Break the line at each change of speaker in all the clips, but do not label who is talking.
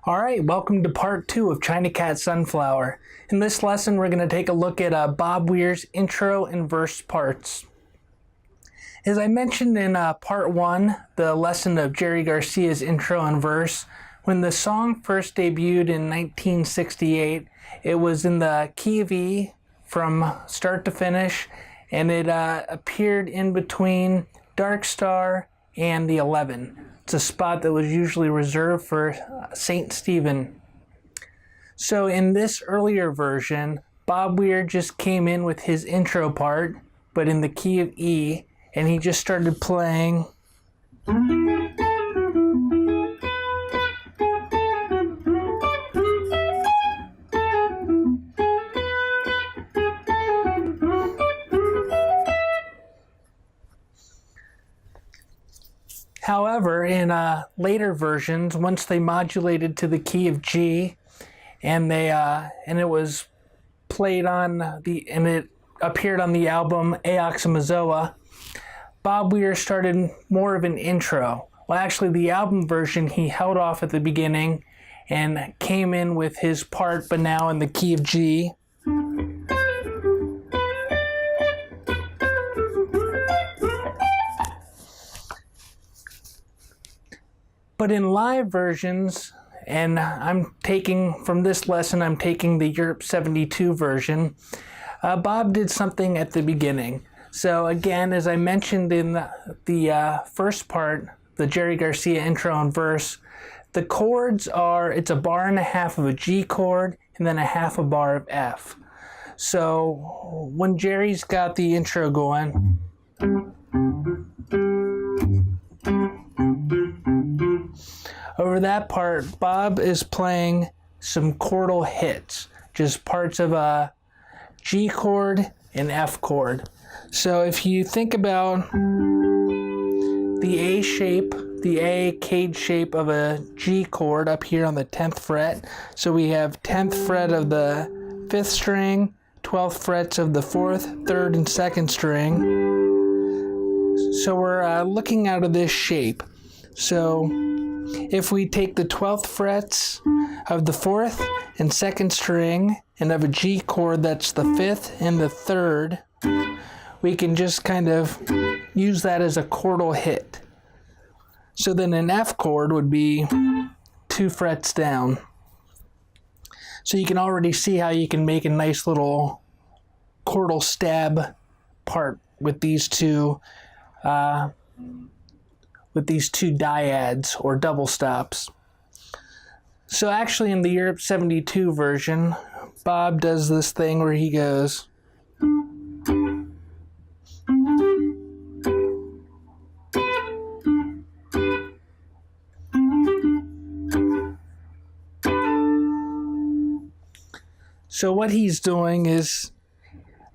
Alright, welcome to part 2 of China Cat Sunflower. In this lesson we're going to take a look at Bob Weir's intro and verse parts. As I mentioned in part 1, the lesson of Jerry Garcia's intro and verse, when the song first debuted in 1968, it was in the key of E from start to finish, and it appeared in between Dark Star and the 11. It's a spot that was usually reserved for St. Stephen. So in this earlier version, Bob Weir just came in with his intro part, but in the key of E, and he just started playing. However, in later versions, once they modulated to the key of G, and it was played on and it appeared on the album Aoxymazoa, Bob Weir started more of an intro. Well, actually, the album version he held off at the beginning and came in with his part, but now in the key of G. But in live versions, and I'm taking from this lesson, I'm taking the Europe 72 version, Bob did something at the beginning. So again, as I mentioned in the first part, the Jerry Garcia intro and verse, the chords are, it's a bar and a half of a G chord, and then a half a bar of F. So when Jerry's got the intro going, over that part, Bob is playing some chordal hits, just parts of a G chord and F chord. So if you think about the A shape, the A cage shape of a G chord up here on the 10th fret, so we have 10th fret of the 5th string, 12th frets of the 4th, 3rd, and 2nd string. So we're looking out of this shape. So if we take the 12th frets of the 4th and 2nd string and of a G chord that's the 5th and the 3rd, we can just kind of use that as a chordal hit. So then an F chord would be 2 frets down. So you can already see how you can make a nice little chordal stab part with these two dyads or double stops. So actually in the Europe 72 version, Bob does this thing where he goes, so what he's doing is,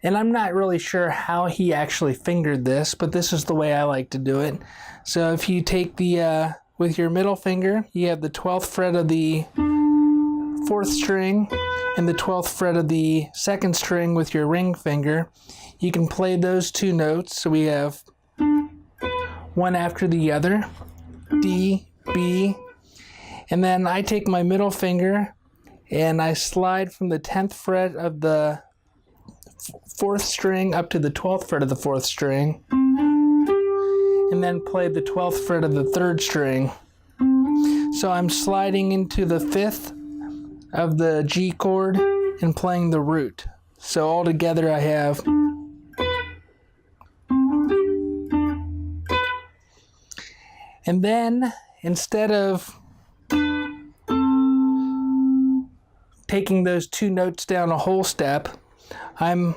and I'm not really sure how he actually fingered this, but this is the way I like to do it. So if you take the, with your middle finger, you have the 12th fret of the 4th string and the 12th fret of the 2nd string with your ring finger. You can play those two notes. So we have one after the other, D, B, and then I take my middle finger and I slide from the 10th fret of the 4th string up to the 12th fret of the 4th string, and then play the 12th fret of the 3rd string. So I'm sliding into the 5th of the G chord and playing the root. So all together I have, and then instead of taking those two notes down a whole step, I'm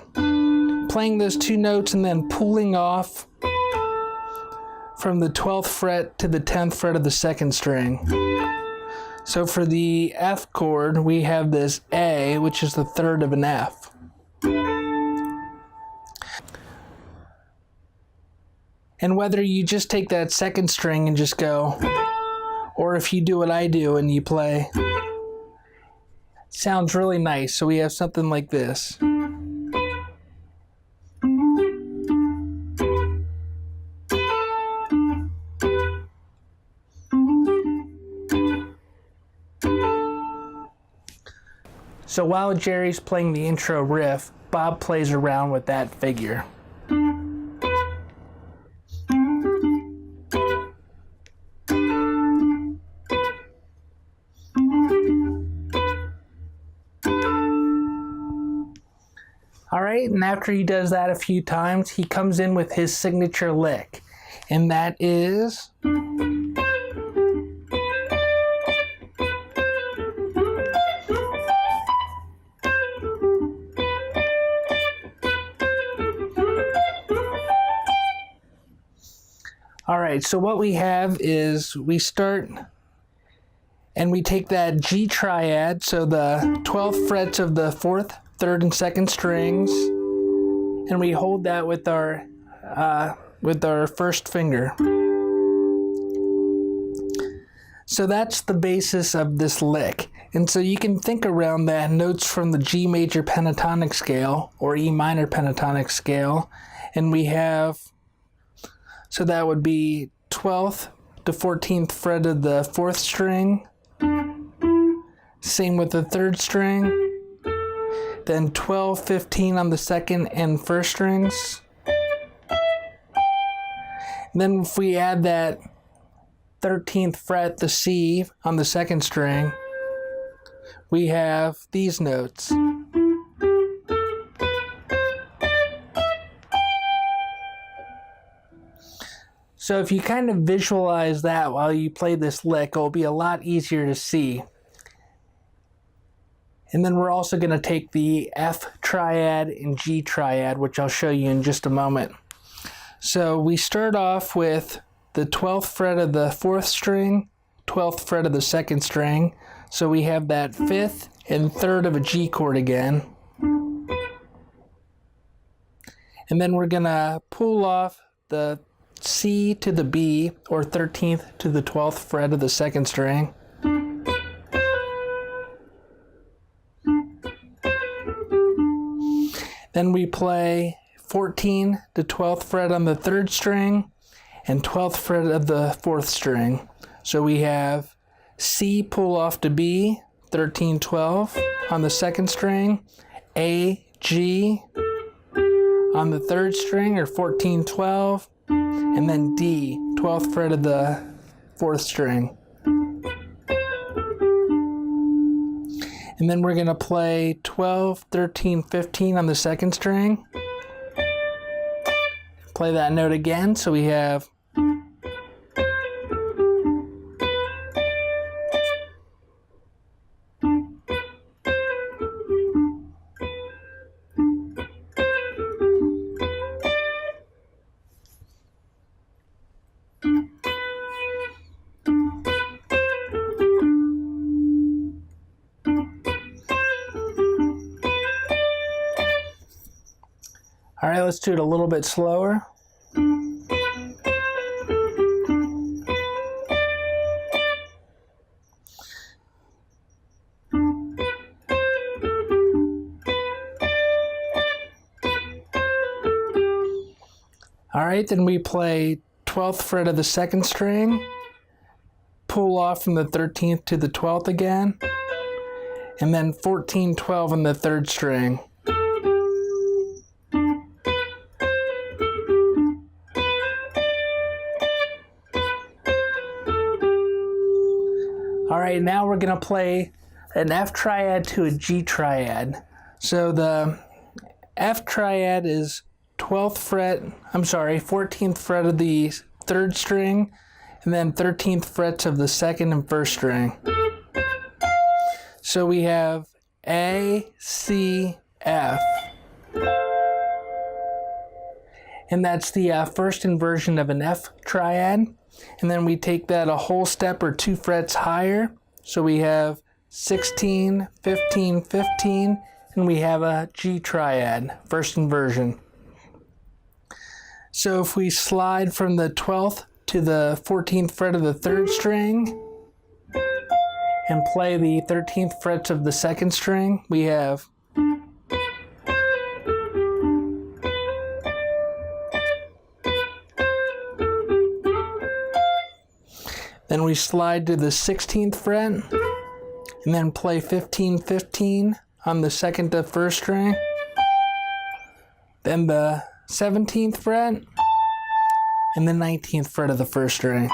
playing those two notes and then pulling off from the 12th fret to the 10th fret of the 2nd string. So for the F chord, we have this A, which is the 3rd of an F. And whether you just take that 2nd string and just go, or if you do what I do and you play, sounds really nice. So we have something like this. So while Jerry's playing the intro riff, Bob plays around with that figure. Alright, and after he does that a few times, he comes in with his signature lick, and that is... Alright, so what we have is we start and we take that G triad, so the 12th frets of the 4th, 3rd, and 2nd strings, and we hold that with our first finger. So that's the basis of this lick. And so you can think around that notes from the G major pentatonic scale or E minor pentatonic scale, and we have, so that would be 12th to 14th fret of the 4th string, same with the 3rd string, then 12, 15 on the 2nd and 1st strings. And then if we add that 13th fret, the C on the 2nd string, we have these notes. So if you kind of visualize that while you play this lick, it'll be a lot easier to see. And then we're also going to take the F triad and G triad, which I'll show you in just a moment. So we start off with the 12th fret of the 4th string, 12th fret of the 2nd string. So we have that 5th and 3rd of a G chord again. And then we're going to pull off the C to the B, or 13th to the 12th fret of the 2nd string. Then we play 14 to 12th fret on the 3rd string and 12th fret of the 4th string. So we have C pull off to B, 13, 12 on the 2nd string, A, G on the 3rd string, or 14, 12, and then D, 12th fret of the 4th string. And then we're going to play 12, 13, 15 on the 2nd string. Play that note again, so we have all right, let's do it a little bit slower. All right, then we play 12th fret of the 2nd string, pull off from the 13th to the 12th again, and then 14, 12 on the 3rd string. All right, now we're going to play an F triad to a G triad. So the F triad is 14th fret of the 3rd string, and then 13th frets of the 2nd and 1st string. So we have A, C, F. And that's the first inversion of an F triad. And then we take that a whole step or 2 frets higher. So we have 16, 15, 15, and we have a G triad, first inversion. So if we slide from the 12th to the 14th fret of the 3rd string and play the 13th frets of the 2nd string, we have then we slide to the 16th fret and then play 15, 15 on the 2nd to 1st string, then the 17th fret, and the 19th fret of the 1st string.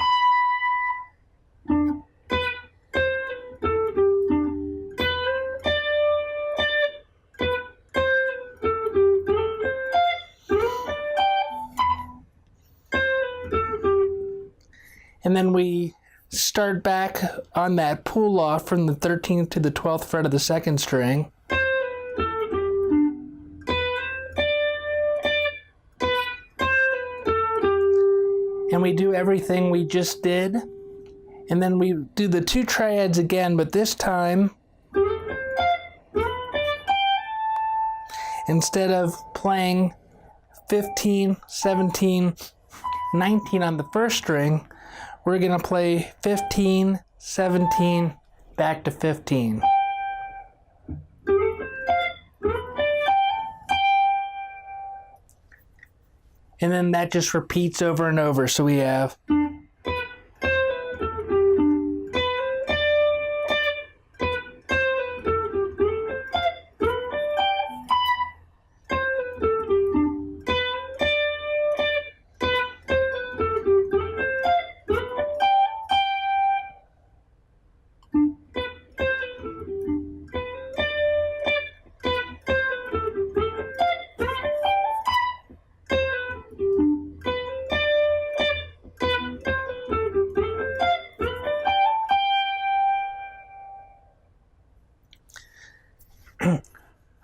And then we start back on that pull off from the 13th to the 12th fret of the 2nd string. And we do everything we just did. And then we do the 2 triads again, but this time, instead of playing 15, 17, 19 on the 1st string, we're going to play 15, 17, back to 15. And then that just repeats over and over. So we have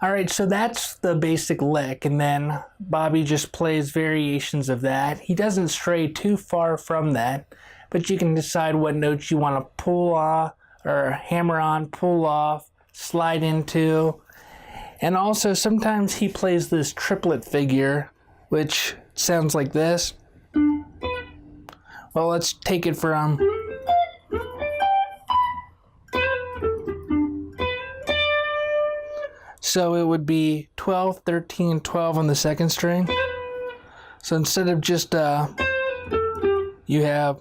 all right, so that's the basic lick, and then Bobby just plays variations of that. He doesn't stray too far from that, but you can decide what notes you want to pull off, or hammer on, pull off, slide into. And also sometimes he plays this triplet figure, which sounds like this. Well, let's take it from... So it would be 12, 13, 12 on the 2nd string. So instead of just, you have...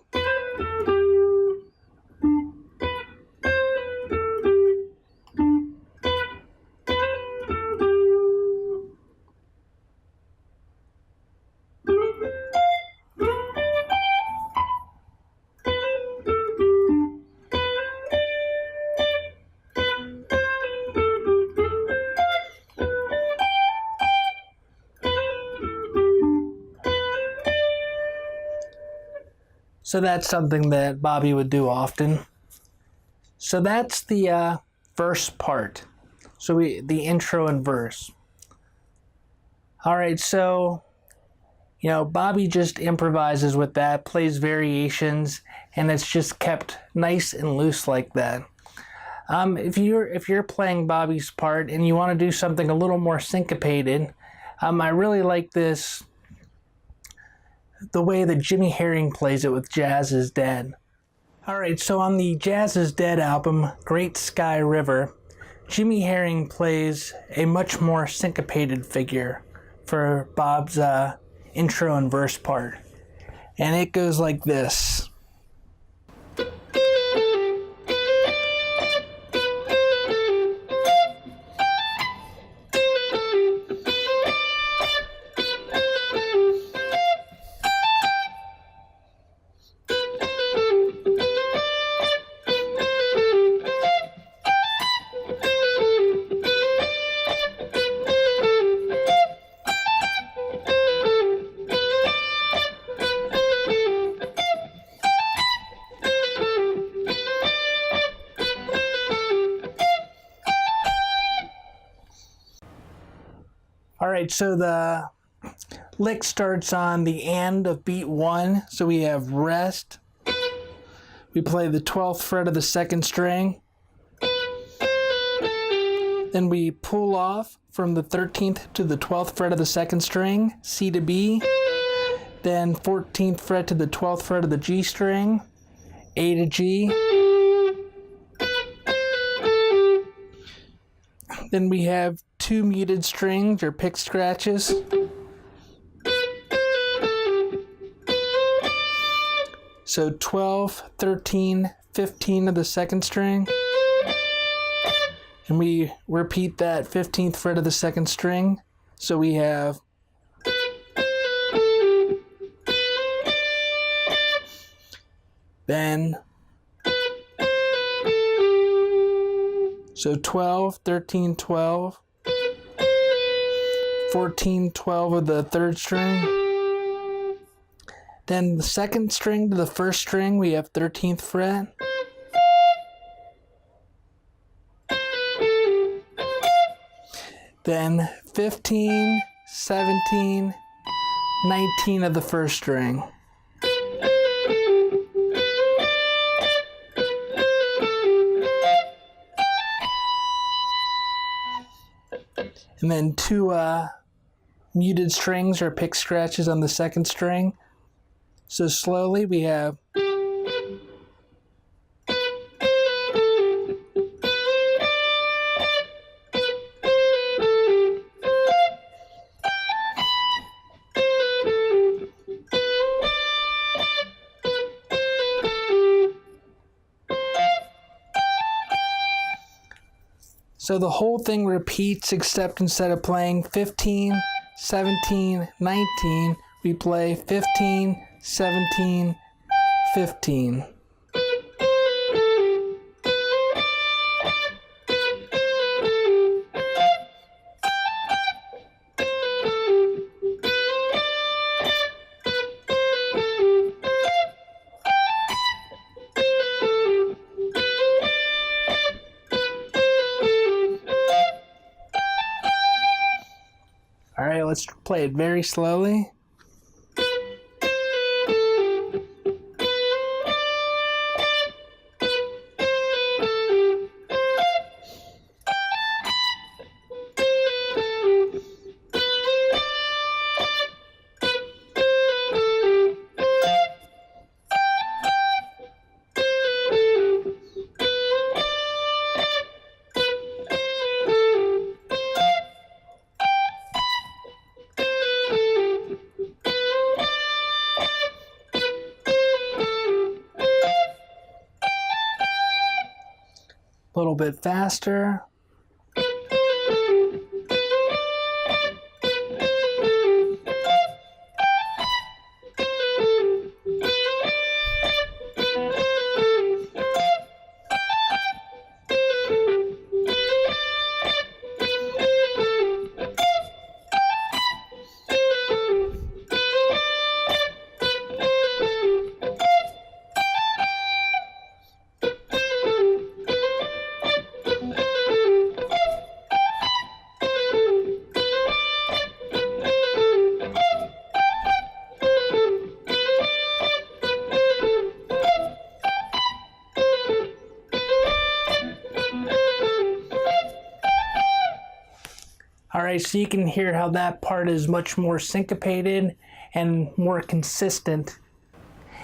So that's something that Bobby would do often. So that's the first part. So the intro and verse. All right, so, Bobby just improvises with that, plays variations, and it's just kept nice and loose like that. If you're playing Bobby's part and you want to do something a little more syncopated, I really like this, the way that Jimmy Herring plays it with Jazz is Dead. Alright, so on the Jazz is Dead album, Great Sky River, Jimmy Herring plays a much more syncopated figure for Bob's intro and verse part. And it goes like this. Alright, so the lick starts on the and of beat 1, so we have rest. We play the 12th fret of the 2nd string. Then we pull off from the 13th to the 12th fret of the 2nd string, C to B. Then 14th fret to the 12th fret of the G string, A to G. Then we have 2 muted strings or pick scratches. So 12, 13, 15 of the 2nd string, And we repeat that 15th fret of the second string. So we have then, so 12, 13, 12, 14, 12 of the third string. Then the second string to the first string, we have 13th fret. Then 15, 17, 19 of the first string. And then two muted strings or pick scratches on the second string. So slowly we have so the whole thing repeats, except instead of playing 15, 17, 19, we play 15, 17, 15. All right, let's play it very slowly. A little bit faster. All right, so you can hear how that part is much more syncopated and more consistent.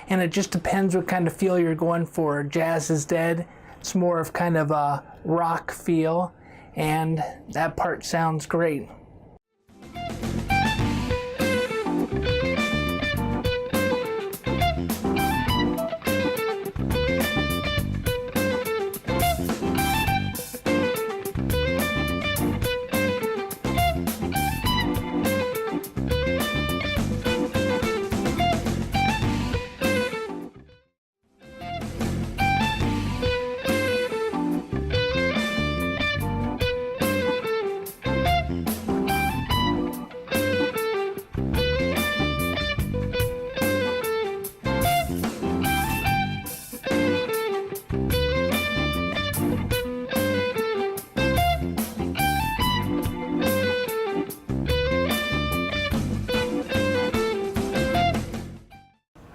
And it just depends what kind of feel you're going for. Jazz is Dead, it's more of kind of a rock feel, and that part sounds great.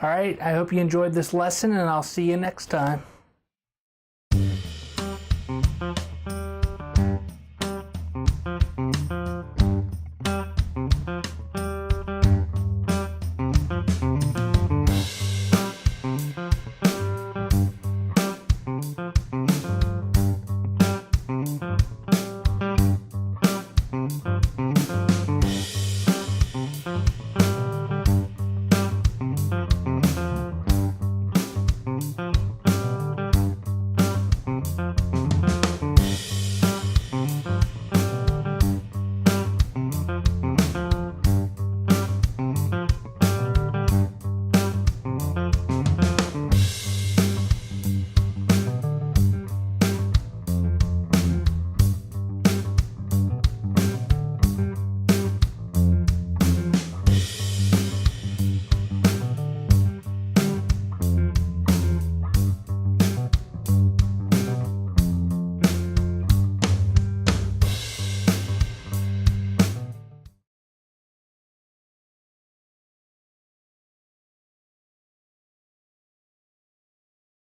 All right, I hope you enjoyed this lesson, and I'll see you next time.